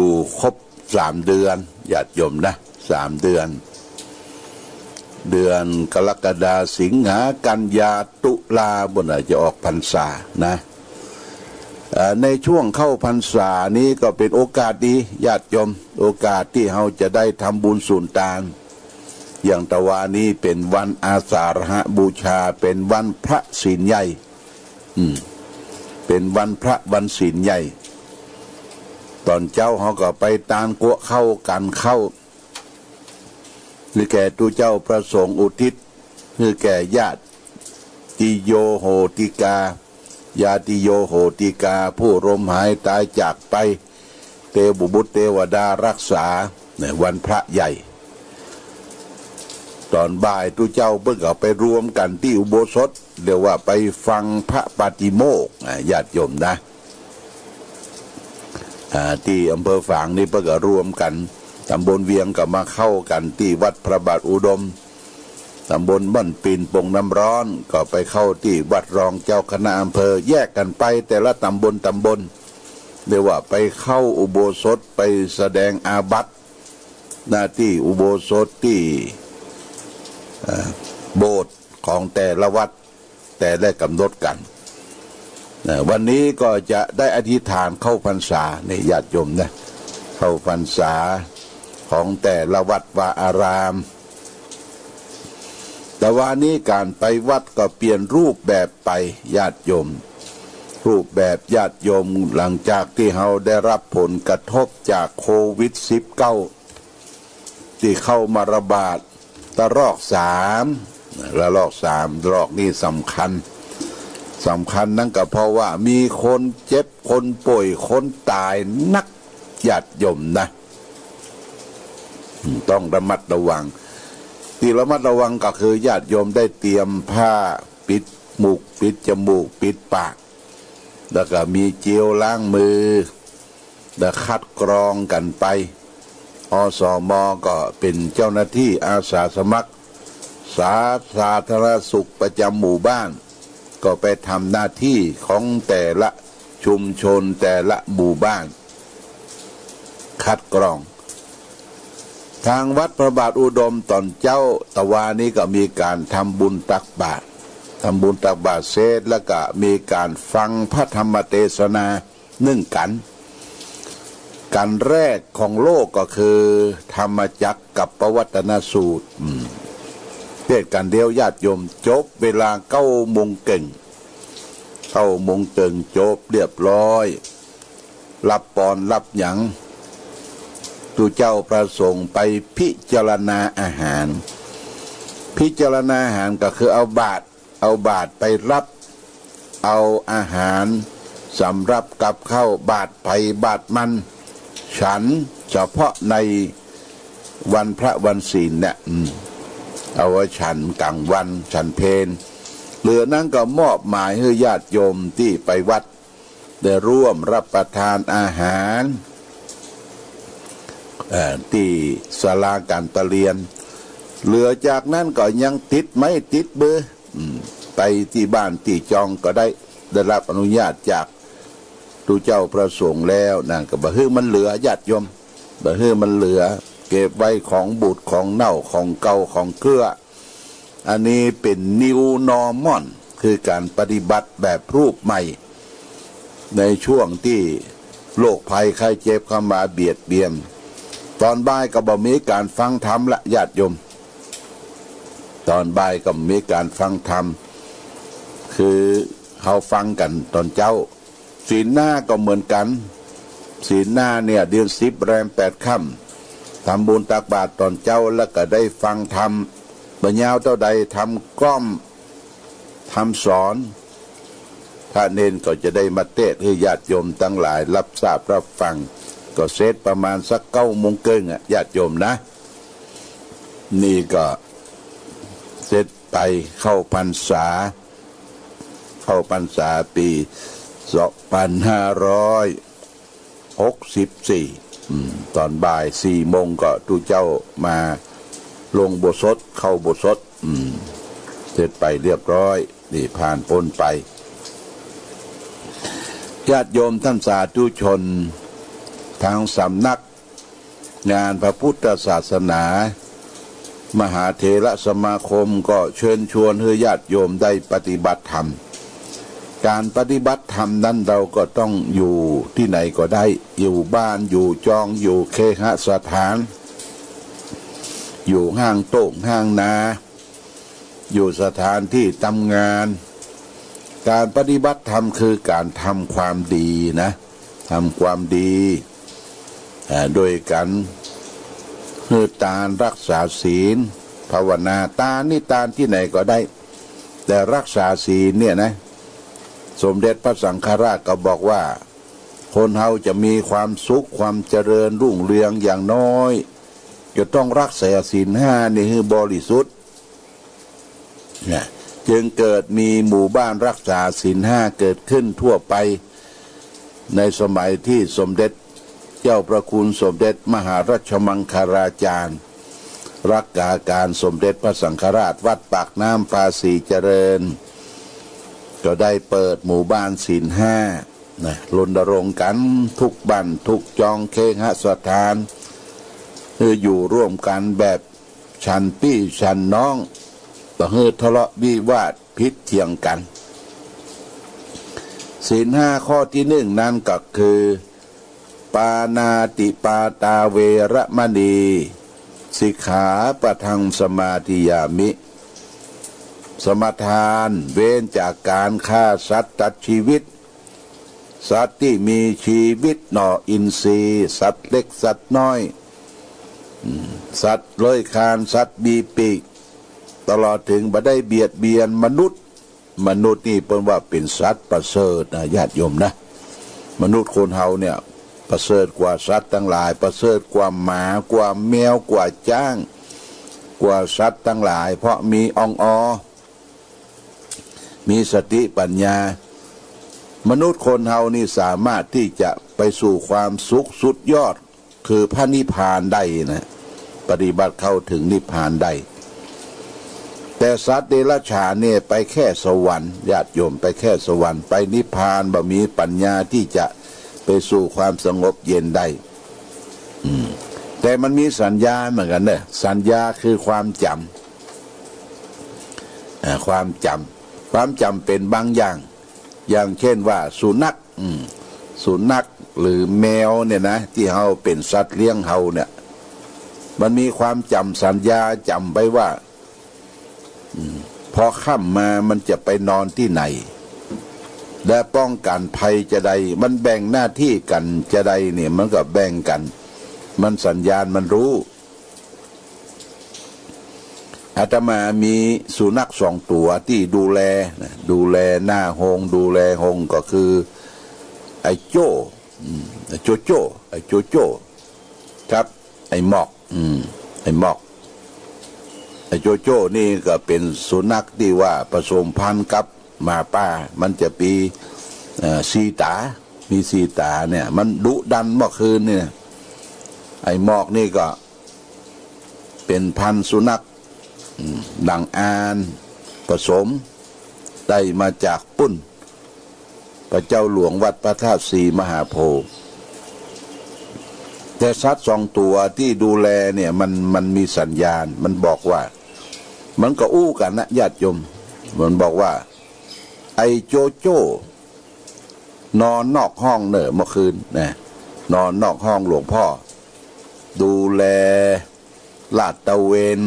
อยู่ครบ3 เดือนญาติโยมนะ3 เดือนกรกฎาสิงหากันยาตุลาบนจะออกพรรษานะในช่วงเข้าพรรษานี้ก็เป็นโอกาสดีญาติโยมโอกาสที่เราจะได้ทำบุญสุนทานอย่างตะวานี้เป็นวันอาสาฬหบูชาเป็นวันพระศีลใหญ่เป็นวันพระวันศีลใหญ่ตอนเจ้าเขาก็ไปตานกัวเข้ากันเข้าหรือแก่ตัวเจ้าประสงค์อุทิศคือแก่ญาติโยโหติกาญาติโยโหติกาผู้ลมหายตายจากไปเทวบุตรเทวดารักษาในวันพระใหญ่ตอนบ่ายตัวเจ้าเพิ่งเอาไปรวมกันที่อุโบสถเรียกว่าไปฟังพระปาฏิโมกข์ญาติโยมนะที่อำเภอฝางนี่เพิ่งรวมกันตำบลเวียงก็มาเข้ากันที่วัดพระบาทอุดมตำบลบ้านปีนปงน้ำร้อนก็ไปเข้าที่วัดรองเจ้าคณะอำเภอแยกกันไปแต่ละตำบลเรียกว่าไปเข้าอุโบสถไปแสดงอาบัติหน้าที่อุโบสถที่โบสถ์ของแต่ละวัดแต่ได้กำหนดกันวันนี้ก็จะได้อธิษฐานเข้าพรรษาในญาติโยมนะเข้าพรรษาของแต่ละวัดวาอารามแต่ว่านี้การไปวัดก็เปลี่ยนรูปแบบไปญาติโยมรูปแบบญาติโยมหลังจากที่เราได้รับผลกระทบจากโควิด-19 ที่เข้ามาระบาดระลอก3ระลอกนี้สำคัญนั่นก็เพราะว่ามีคนเจ็บคนป่วยคนตายนักญาติโยมนะต้องระมัดระวังที่ระมัดระวังก็คือญาติโยมได้เตรียมผ้าปิดมุกปิดจมูกปิดปากแล้วก็มีเจลล้างมือแล้วคัดกรองกันไปอสม.ก็เป็นเจ้าหน้าที่อาสาสมัครสาธารณสุขประจำหมู่บ้านก็ไปทำหน้าที่ของแต่ละชุมชนแต่ละหมู่บ้านคัดกรองทางวัดพระบาทอุดมตอนเจ้าตะวานี้ก็มีการทำบุญตักบาตรเสร็จแล้วก็มีการฟังพระธรรมเทศนานึ่งกันแรกของโลกก็คือธรรมจักรกับปวัตนสูตรเทศกันเดียวญาติโยมจบเวลา9 โมงเก่งจบเรียบร้อยรับปอนรับหยังตูเจ้าประสงค์ไปพิจารณาอาหารก็คือเอาบาตรไปรับเอาอาหารสำรับกับข้าวบาตรไผ่บาตรมันฉันเฉพาะในวันพระวันศีลเนี่ยเอาไว้ฉันกลางวันฉันเพลเหลือนั้นก็มอบหมายให้ญาติโยมที่ไปวัดได้ร่วมรับประทานอาหารที่ศาลาการประเรียนเหลือจากนั้นก็ยังติดไม่ติดเบอร์ไปที่บ้านที่จองก็ได้รับอนุญาตจากตูเจ้าประสงค์แล้วนั่นก็บ่ฮื้อมันเหลือญาติโยมบ่ฮื้อมันเหลือเก็บไว้ของบูดของเน่าของเก่าของเกลืออันนี้เป็น New Normal คือการปฏิบัติแบบรูปใหม่ในช่วงที่โรคภัยไข้เจ็บเข้ามาเบียดเบียนตอนบ่ายก็บ่มีการฟังธรรมละญาติโยมตอนบ่ายก็มีการฟังธรรมคือเขาฟังกันตอนเจ้าศีลหน้าก็เหมือนกันศีลหน้าเนี่ยเดือน10 แรม 8 ค่ำทำบุญตักบาตรตอนเจ้าแล้วก็ได้ฟังธรรมบัญญาวเท่าใดทำกล้อมทำสอนพระเนนก็จะได้มาเทศน์ให้ญาติโยมทั้งหลายรับทราบรับฟังก็เสร็จประมาณสัก9 โมงครึ่งญาติโยมนะนี่ก็เสร็จไปเข้าพรรษาปี2564ตอนบ่าย4 โมงก็ตูเจ้ามาลงโบสถเข้าโบสถเสร็จไปเรียบร้อยนี่ผ่านพ้นไปญาติโยมท่านสาธุชน ทางสำนักงานพระพุทธศาสนามหาเถรสมาคมก็เชิญชวนให้ญาติโยมได้ปฏิบัติธรรมการปฏิบัติธรรมนั้นเราก็ต้องอยู่ที่ไหนก็ได้อยู่บ้านอยู่จองอยู่เคหสถานอยู่ห้างโต๊ะห้างนาอยู่สถานที่ทำงานการปฏิบัติธรรมคือการทำความดีนะทำความดีโดยการตานรักษาศีลภาวนาตานี่ตานที่ไหนก็ได้แต่รักษาศีลเนี่ยนะสมเด็จพระสังฆราชก็บอกว่าคนเฮาจะมีความสุขความเจริญรุ่งเรืองอย่างน้อยจะต้องรักษาศีลห้านี่ให้บริสุทธิ์เนี่ยจึงเกิดมีหมู่บ้านรักษาศีลห้าเกิดขึ้นทั่วไปในสมัยที่สมเด็จเจ้าประคุณสมเด็จมหาราชมังคลาจารย์รักษาการสมเด็จพระสังฆราชวัดปากน้ำภาษีเจริญก็ได้เปิดหมู่บ้านศีลห้ารณรงค์กันทุกบ้านทุกจองเคหสถานอยู่ร่วมกันแบบฉันพี่ฉันน้องต่อให้ทะเลาะวิวาทพิษเถียงกันศีลห้าข้อที่หนึ่งนั้นก็คือปานาติปาตาเวระมณีสิกขาปะทังสมาธิยามิสมทานเว้นจากการฆ่าสัตว์ตัดชีวิตสัตว์ที่มีชีวิตหน่ออินทรีย์สัตว์เล็กสัตว์น้อยสัตว์เลื้อยคลานสัตว์มีปีกตลอดถึงบ่ได้เบียดเบียนมนุษย์นี่เป็นว่าเป็นสัตว์ประเสริฐนะญาติโยมนะมนุษย์คนเฮาเนี่ยประเสริฐกว่าสัตว์ทั้งหลายประเสริฐกว่าหมากว่าแมวกว่าจ้างกว่าสัตว์ทั้งหลายเพราะมีองมีสติปัญญามนุษย์คนเฮานี่สามารถที่จะไปสู่ความสุขสุดยอดคือพระนิพพานได้นะปฏิบัติเข้าถึงนิพพานได้แต่สัตว์เดรัจฉานเนี่ยไปแค่สวรรค์ญาติโยมไปแค่สวรรค์ไปนิพพานบ่มีปัญญาที่จะไปสู่ความสงบเย็นได้แต่มันมีสัญญาเหมือนกันเนี่ยสัญญาคือความจำความจำเป็นบางอย่างอย่างเช่นว่าสุนัขหรือแมวเนี่ยนะที่เฮาเป็นสัตว์เลี้ยงเฮาเนี่ยมันมีความจำสัญญาจำไปว่าพอค่ำมามันจะไปนอนที่ไหนและป้องกันภัยจะใดมันแบ่งหน้าที่กันจะใดเนี่ยมันก็แบ่งกันมันสัญญาณมันรู้อาตมามีสุนัข2 ตัวที่ดูแลหน้าห้องดูแลห้องก็คือไอ้โจ้โจโจ้ครับไอ้หมอกไอ้โจโจ้นี่ก็เป็นสุนัขที่ว่าผสมพันธุ์กับหมาป่ามันจะปีมีสีตาเนี่ยมันดุดันเมื่อคืนเนี่ยไอ้หมอกนี่ก็เป็นพันธุ์สุนัขดังอานผสมได้มาจากปุ้นพระเจ้าหลวงวัดพระธาตุศรีมหาโพธิ์แต่สัตว์2 ตัวที่ดูแลเนี่ยมันมีสัญญาณมันบอกว่ามันก็อู้กันนะญาติโยมมันบอกว่าไอ้โจโจ้นอนนอกห้องเมื่อคืนนะนอนนอกห้องหลวงพ่อดูแลลาดตระเวน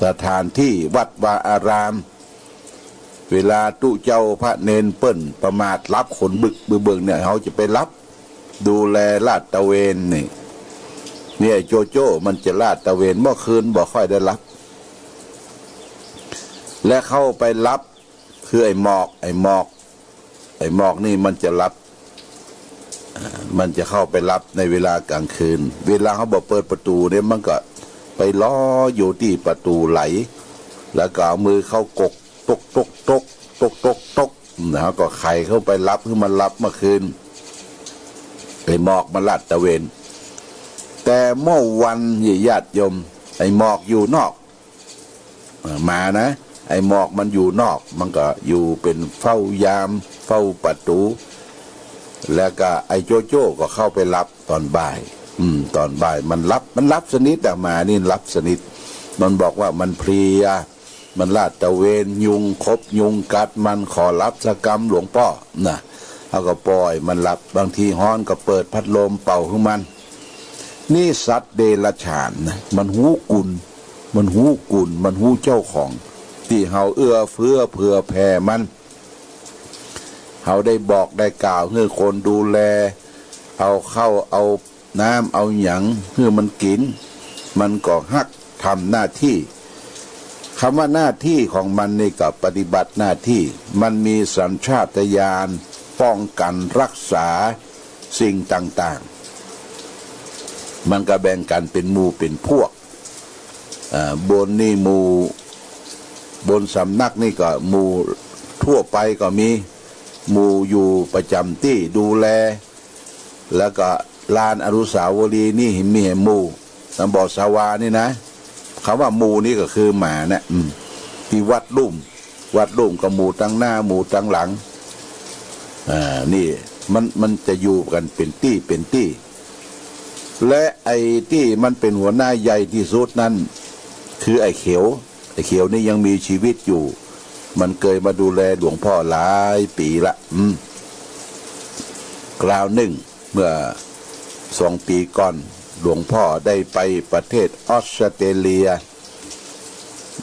สถานที่วัดวาอารามเวลาตุเจ้าพระเนนเปิ้นประมาทรับขนบึกเบิ่งเนี่ยเขาจะไปรับดูแลลาดตระเวนนี่โจโจ้มันจะลาดตระเวนเมื่อคืนบ่ค่อยได้รับและเข้าไปรับคือไอ้หมอกนี่มันจะรับมันจะเข้าไปรับในเวลากลางคืนเวลาเขาบอกเปิดประตูเนี่ยมันก็ไปล้ออยู่ที่ประตูไหลแล้วก็เอามือเข้ากกตกนะก็ไขเข้าไปรับคือมันรับเมื่อคืนไอ้หมอกมันลาดตระเวนแต่เมื่อวันญาติโยมไอ้หมอกอยู่นอกมานะไอ้หมอกมันอยู่นอกมันก็อยู่เป็นเฝ้ายามเฝ้าประตู แล้วก็ไอ้โจโจ้ก็เข้าไปรับตอนบ่ายตอนบ่ายมันรับสนิทแต่มานี่รับสนิทมันบอกว่ามันเพลียมันลาดตระเวนยุงคบยุงกัดมันขอรับสกรรมหลวงพ่อนะเอาก็ปล่อยมันรับบางทีฮ้อนก็เปิดพัดลมเป่าของมันนี่สัตว์เดรัจฉานนะมันหูกุลมันหูเจ้าของที่เฮาเอื้อเฟื้อเผื่อแผ่มันเฮาได้บอกได้กล่าวให้คนดูแลเอาเข้าเอาน้ำเอาหยังเพื่อมันกินมันก็ฮักทำหน้าที่คำว่าหน้าที่ของมันนี่ก็ปฏิบัติหน้าที่มันมีสัญชาตญาณป้องกันรักษาสิ่งต่างๆมันก็แบ่งกันเป็นหมู่เป็นพวกบนนี่หมู่บนสำนักนี่ก็หมู่ทั่วไปก็มีหมู่อยู่ประจำที่ดูแลแล้วก็ลานอนุสาวรีย์นี่มีหมู่ตำบลสาวานี่นะคำว่าหมู่นี่ก็คือหมานะที่วัดลุ่มก็หมู่ตั้งหน้าหมู่ตั้งหลังนี่มันจะอยู่กันเป็นตี้และไอ้ที่มันเป็นหัวหน้าใหญ่ที่สุดนั้นคือไอ้เขียวนี่ยังมีชีวิตอยู่มันเคยมาดูแลหลวงพ่อหลายปีละคราวหนึ่งเมื่อ2 ปีก่อนหลวงพ่อได้ไปประเทศออสเตรเลีย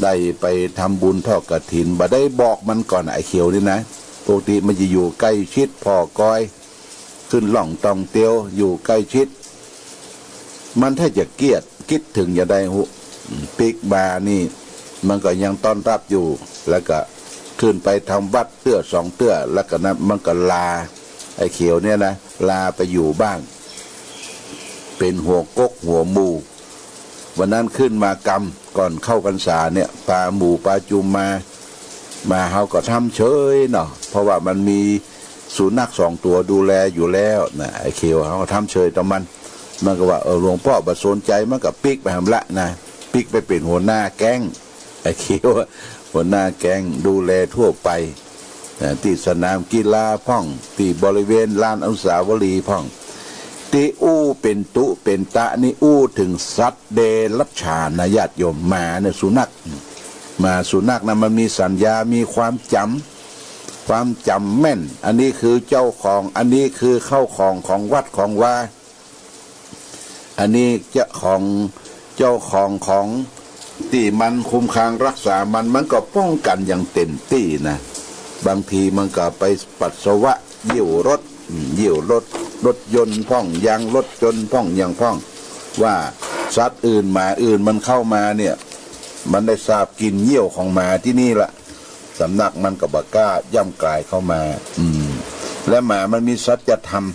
ได้ไปทำบุญทอดกฐินบ่ได้บอกมันก่อนไอ้เขียวนี่นะปกติมันจะอยู่ใกล้ชิดพ่อก้อยขึ้นหล่องตองเตียวอยู่ใกล้ชิดมันถ้าจะเกียดคิดถึงจะได้หุปิกบานี่มันก็ยังต้อนรับอยู่แล้วก็ขึ้นไปทำวัดเตื้อ2 เตื้อแล้วก็นั้นมันก็ลาไอ้เขียวเนี่ยนะลาไปอยู่บ้างเป็นหัวกกหัวหมูวันนั้นขึ้นมากรรมก่อนเข้าพรรษาเนี่ยปลาหมูปลาจุมมาเฮาก็ทำเฉยเนาะเพราะว่ามันมีสุนัข2 ตัวดูแลอยู่แล้วนะไอ้เขียวเฮาทำเฉยต่อมันก็ว่าหลวงพ่อบ่สนใจมันก็ปิกไปหำละนะปิกไปเป็นหัวหน้าแก๊งไอ้เขียวหัวหน้าแก๊งดูแลทั่วไปที่สนามกีฬาพ่องที่บริเวณลานอนุสาวรีย์พ่องที่อู้เป็นตุเป็นตะนี่อู้ถึงสัตว์เดรัจฉานญาติโยมหมาเนี่ยสุนัขนะมันมีสัญญามีความจำแม่นอันนี้คือเจ้าของอันนี้คือเข้าของวัดของว่าอันนี้เจ้าของที่มันคุ้มครองรักษามันก็ป้องกันอย่างเต็มที่นะบางทีมันก็ไปปัสสาวะเยี่ยวรถยนต์พ่องยางรถยนต์พ่องยางพ่องว่าสัตว์อื่นหมาอื่นมันเข้ามาเนี่ยมันได้ทราบกินเยี่ยวของหมาที่นี่ละสำนักมันก็บกล้าย่ำกลายเข้ามาและหมามันมีสัจธรรม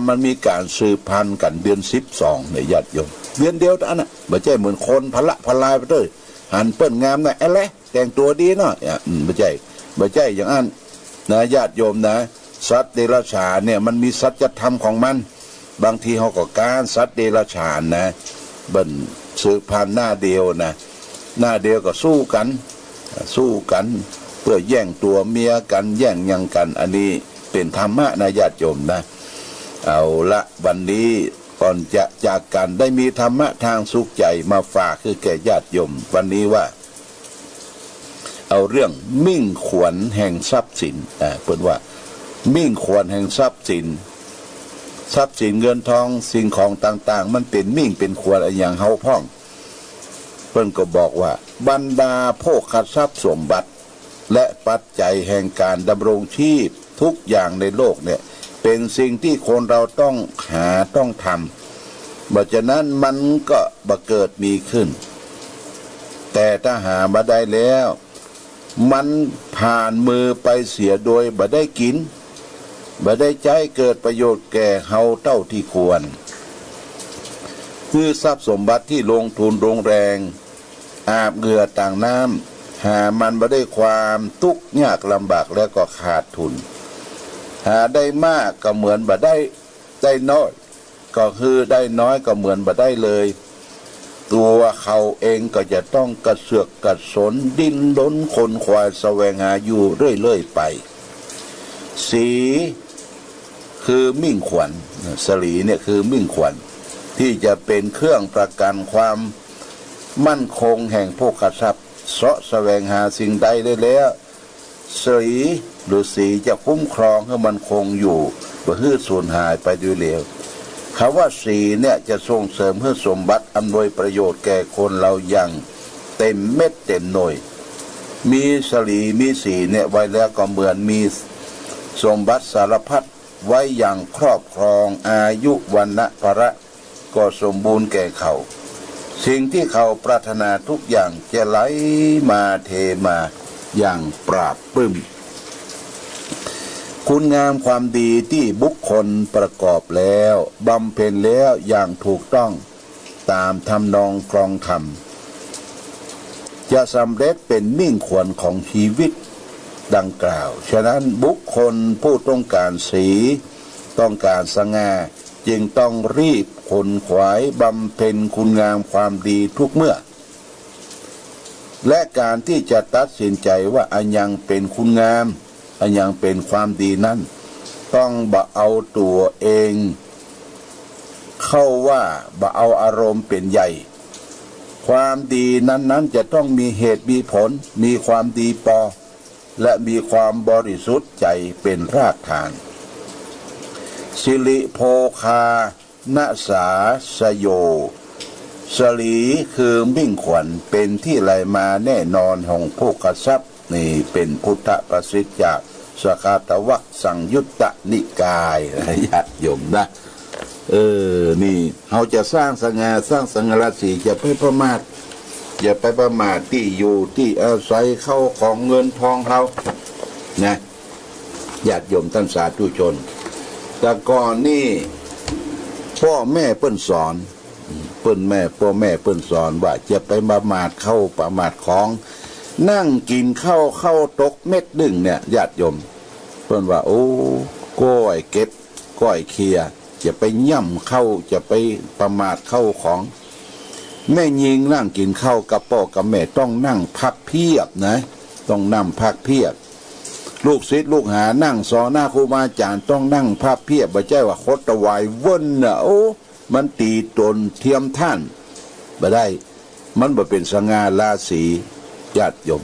มันมีการสืบพันธุ์กันเดือน12ในญาติโยมเดือนเดียวอันน่ะบ่ใช่เหมือนคนพลายไปเลยหันเปิ้นงามนะอะไรแต่งตัวดีเนาะบ่ใช่อย่างนั้นนะญาติโยมนะสัตว์เดรัจฉานเนี่ยมันมีสัจธรรมของมันบางทีเขาก็การสัตว์เดรัจฉานนะเบิ่นสืบพันธุ์หน้าเดียวนะหน้าเดียวก็สู้กันเพื่อแย่งตัวเมียกันแย่งยังกันอันนี้เป็นธรรมะนะญาติโยมนะเอาละวันนี้ก่อนจะจากกันได้มีธรรมะทางสุขใจมาฝากคือแก่ญาติโยมวันนี้ว่าเอาเรื่องมิ่งขวัญแห่งทรัพย์สินเปิดว่ามิ่งขวัญแห่งทรัพย์สินเงินทองสิ่งของต่างๆมันเป็นมิ่งเป็นขวัญอย่างเฮาพ่องเพิ่นก็บอกว่าบรรดาโภคทรัพย์สมบัติและปัจจัยแห่งการดำรงชีพทุกอย่างในโลกเนี่ยเป็นสิ่งที่คนเราต้องหาต้องทำเพราะฉะนั้นมันก็บังเกิดมีขึ้นแต่ถ้าหามาได้แล้วมันผ่านมือไปเสียโดยบ่ได้กินบ่ได้ใจเกิดประโยชน์แก่เฮาเท่าที่ควรคือทรัพย์สมบัติที่ลงทุนลงแรงอาบเหงื่อต่างน้ำหามันบ่ได้ความทุกข์ยากลำบากแล้วก็ขาดทุนหาได้มากก็เหมือนบ่ได้น้อยก็คือได้น้อยก็เหมือนบ่ได้เลยตัวเขาเองก็จะต้องกระเสือกกระสนดิ้นรนคนควายแสวงหาอยู่เรื่อยๆไป สีคือมิ่งขวัญสลีเนี่ยคือมิ่งขวัญที่จะเป็นเครื่องประกันความมั่นคงแห่งโภคทรัพย์เสาะแสวงหาสิ่งใดได้แล้วสลีหรือสีจะคุ้มครองให้มันคงอยู่บ่ให้สูญหายไปด้วยเลวคำว่าสีเนี่ยจะส่งเสริมให้สมบัติอำนวยประโยชน์แก่คนเราอย่างเต็มเม็ดเต็มหน่วยมีสลีมีสีเนี่ยไว้แล้วก็เหมือนมีสมบัติสารพัดไว้อย่างครอบครองอายุวันนะภระก็สมบูรณ์แก่เขาสิ่งที่เขาปรารถนาทุกอย่างจะไหลมาเทมาอย่างปราบปลื้มคุณงามความดีที่บุคคลประกอบแล้วบำเพ็ญแล้วอย่างถูกต้องตามทำนองครองธรรมจะสำเร็จเป็นมิ่งขวัญของชีวิตดังกล่าวฉะนั้นบุคคลผู้ต้องการสีต้องการสง่าจึงต้องรีบขนขวายบำเพ็ญคุณงามความดีทุกเมื่อและการที่จะตัดสินใจว่าอันยังเป็นคุณงามอันยังเป็นความดีนั้นต้องบ่เอาตัวเองเข้าว่าบ่เอาอารมณ์เป็นใหญ่ความดีนั้นจะต้องมีเหตุมีผลมีความดีพอและมีความบริสุทธิ์ใจเป็นรากฐานสิริโภคานะสาสโยสลีคือมิ่งขวัญเป็นที่ไหลมาแน่นอนของโภคทรัพย์นี่เป็นพุทธประสิทธิ์จากสกาตวัคสังยุตตนิกายญาติโยมนะนี่เราจะสร้างสง่าสร้างสังฆราศีจะไม่ประมาทอย่าไปประมาทที่อยู่ที่อาศัยเข้าของเงินทองเรานะญาติโยมท่านสาธุชนแต่ก่อนนี่พ่อแม่เปิ้นสอนพ่อแม่เปิ้นสอนว่าจะไปประมาทเข้าประมาทของนั่งกินข้าวตกเม็ดดึงเนี่ยญาติโยมเปิ้นว่าโอ้ก้อยเก็บก้อยเคลียจะไปย่ำเข้าจะไปประมาทเข้าของแม่ยิงนั่งกินข้าวกับพ่อกับแม่ต้องนั่งพักเพียบนะต้องนั่งพักเพียบลูกศิษย์ลูกหานั่งสอนหน้าครูบาอาจารย์ต้องนั่งพักเพียบบ่ใช่ว่าคดตะวายว่นน่ะโอ้มันตีตนเทียมท่านบ่ได้มันบ่เป็นสง่าราศีญาติโยม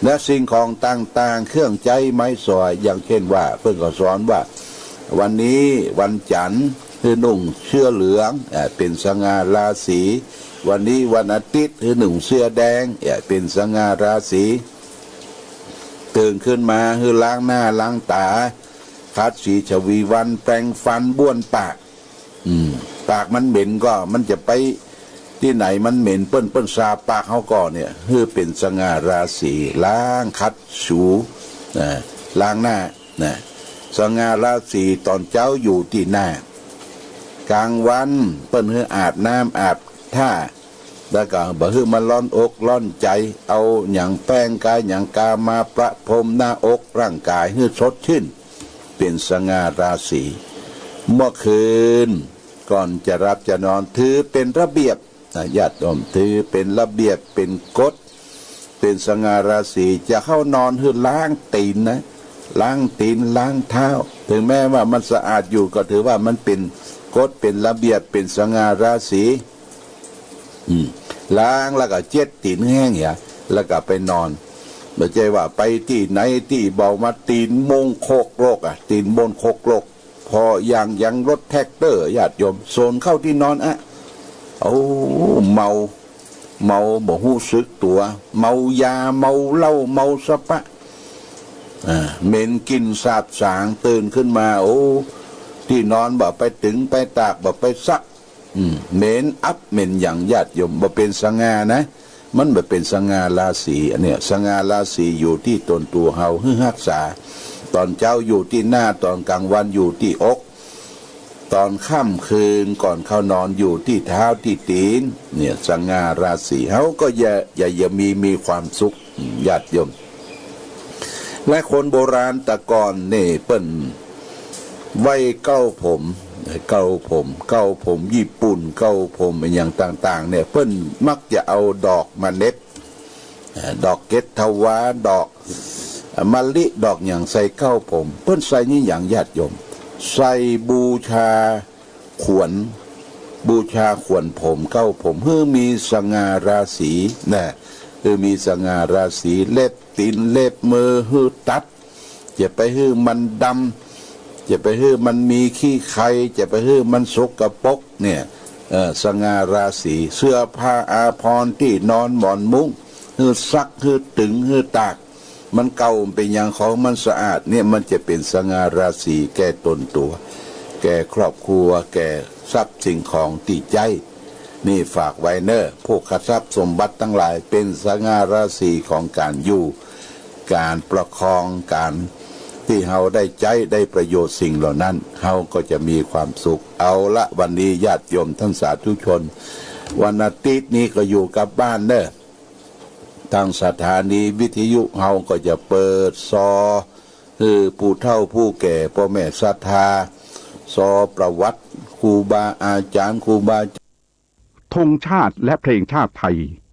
และสิ่งของต่างๆเครื่องใจไม้สอยอย่างเช่นว่าเพิ่นก็สอนว่าวันนี้วันจันทร์คือนุ่งเสื้อเหลืองเป็นสง่าราศีวันนี้วันอาทิตย์คือนุ่งเสื้อแดงเป็นสง่าราศีตื่นขึ้นมาคือล้างหน้าล้างตาคัดสีชวีวันแปรงฟันบ้วนปากปากมันเหม็นก็มันจะไปที่ไหนมันเหม็นเปิ้นซาปากเขาก็เนี่ยคือเป็นสง่าราศีล้างคัดสูล้างหน้าสง่าราศีตอนเช้าอยู่ที่หน้ากลางวันเปิ้นคืออาบน้ำอาบท่าแล้วก็บ่คือมันร้อนอกร้อนใจเอาอย่างแป้งกายอย่างกามาประพรมหน้าอกร่างกายให้สดชื่นเป็นสง่าราศีเมื่อคืนก่อนจะรับจะนอนถือเป็นระเบียบญาติโยมถือเป็นระเบียบเป็นกฎเป็นสง่าราศีจะเข้านอนคือล้างตีนนะล้างตีนล้างเท้าถึงแม้ว่ามันสะอาดอยู่ก็ถือว่ามันเป็นกฎเป็นระเบียบเป็นสง่าราศีล้างแล้วก็เจ็ดตีนแห้งเนี่ยแล้วก็ไปนอนไม่ใช่ว่าไปที่ไหนที่เบามาตีนมงโคกโลกตีนบนโคกโลกพออย่างรถแท็กเตอร์ญาติโยมโซนเข้าที่นอนเอาเมาบ่หู้สึกตัวเมายาเมาเหล้าเมาสะปะเหม็นกินสาบสางตื่นขึ้นมาโอ้ที่นอนบ่ไปถึงไปตากบ่ไปซักเหม็นอับเหม็นอย่างญาติโยมบ่เป็นสง่านะมันบ่เป็นสง่าราศีอันเนี้ยสง่าราศีอยู่ที่ตนตัวเฮาให้รักษาตอนเช้าอยู่ที่หน้าตอนกลางวันอยู่ที่อกตอนค่ำคืนก่อนเข้านอนอยู่ที่เท้าที่ตีนเนี่ยสง่าราศีเฮาก็อย่ามีความสุขญาติโยมและคนโบราณแต่ก่อนนี่เปิ้นไว้เก้าผมญี่ปุ่นเก้าผมอย่างต่างๆเนี่ยเปิ้นมักจะเอาดอกมาเน็บดอกเกตทวาดอก มะลิดอกอย่างใส่เก้าผมเพิ่นใส่นี่อย่างญาติโยมใส่บูชาขวนผมเก้าผมเพื่อมีสง่าราศีนะคือมีสง่าราศีเล็บตีนเล็บมือฮือตัดจะไปฮือมันดำจะไปฮือมันมีขี้ไข่จะไปฮือมันสกปรกเนี่ยสง่าราศีเสื้อผ้าอาภรณ์ที่นอนหมอนมุ้งฮือซักฮือตึงฮือตากมันเก่าเป็นอย่างของมันสะอาดเนี่ยมันจะเป็นสง่าราศีแก่ตนตัวแก่ครอบครัวแก่ทรัพย์สิ่งของติใจนี่ฝากไว้เนอะพวกทรัพย์สมบัติทั้งหลายเป็นสง่าราศีของการอยู่การประคองการที่เฮาได้ใจได้ประโยชน์สิ่งเหล่านั้นเฮาก็จะมีความสุขเอาละวันนี้ญาติโยมท่านสาธุชนวันอาทิตย์นี้ก็อยู่กับบ้านเนอะทางสถานีวิทยุเฮาก็จะเปิดซอคือผู้เฒ่าผู้แก่พ่อแม่ศรัทธาซอประวัติครูบาอาจารย์ครูบาธงชาติและเพลงชาติไทย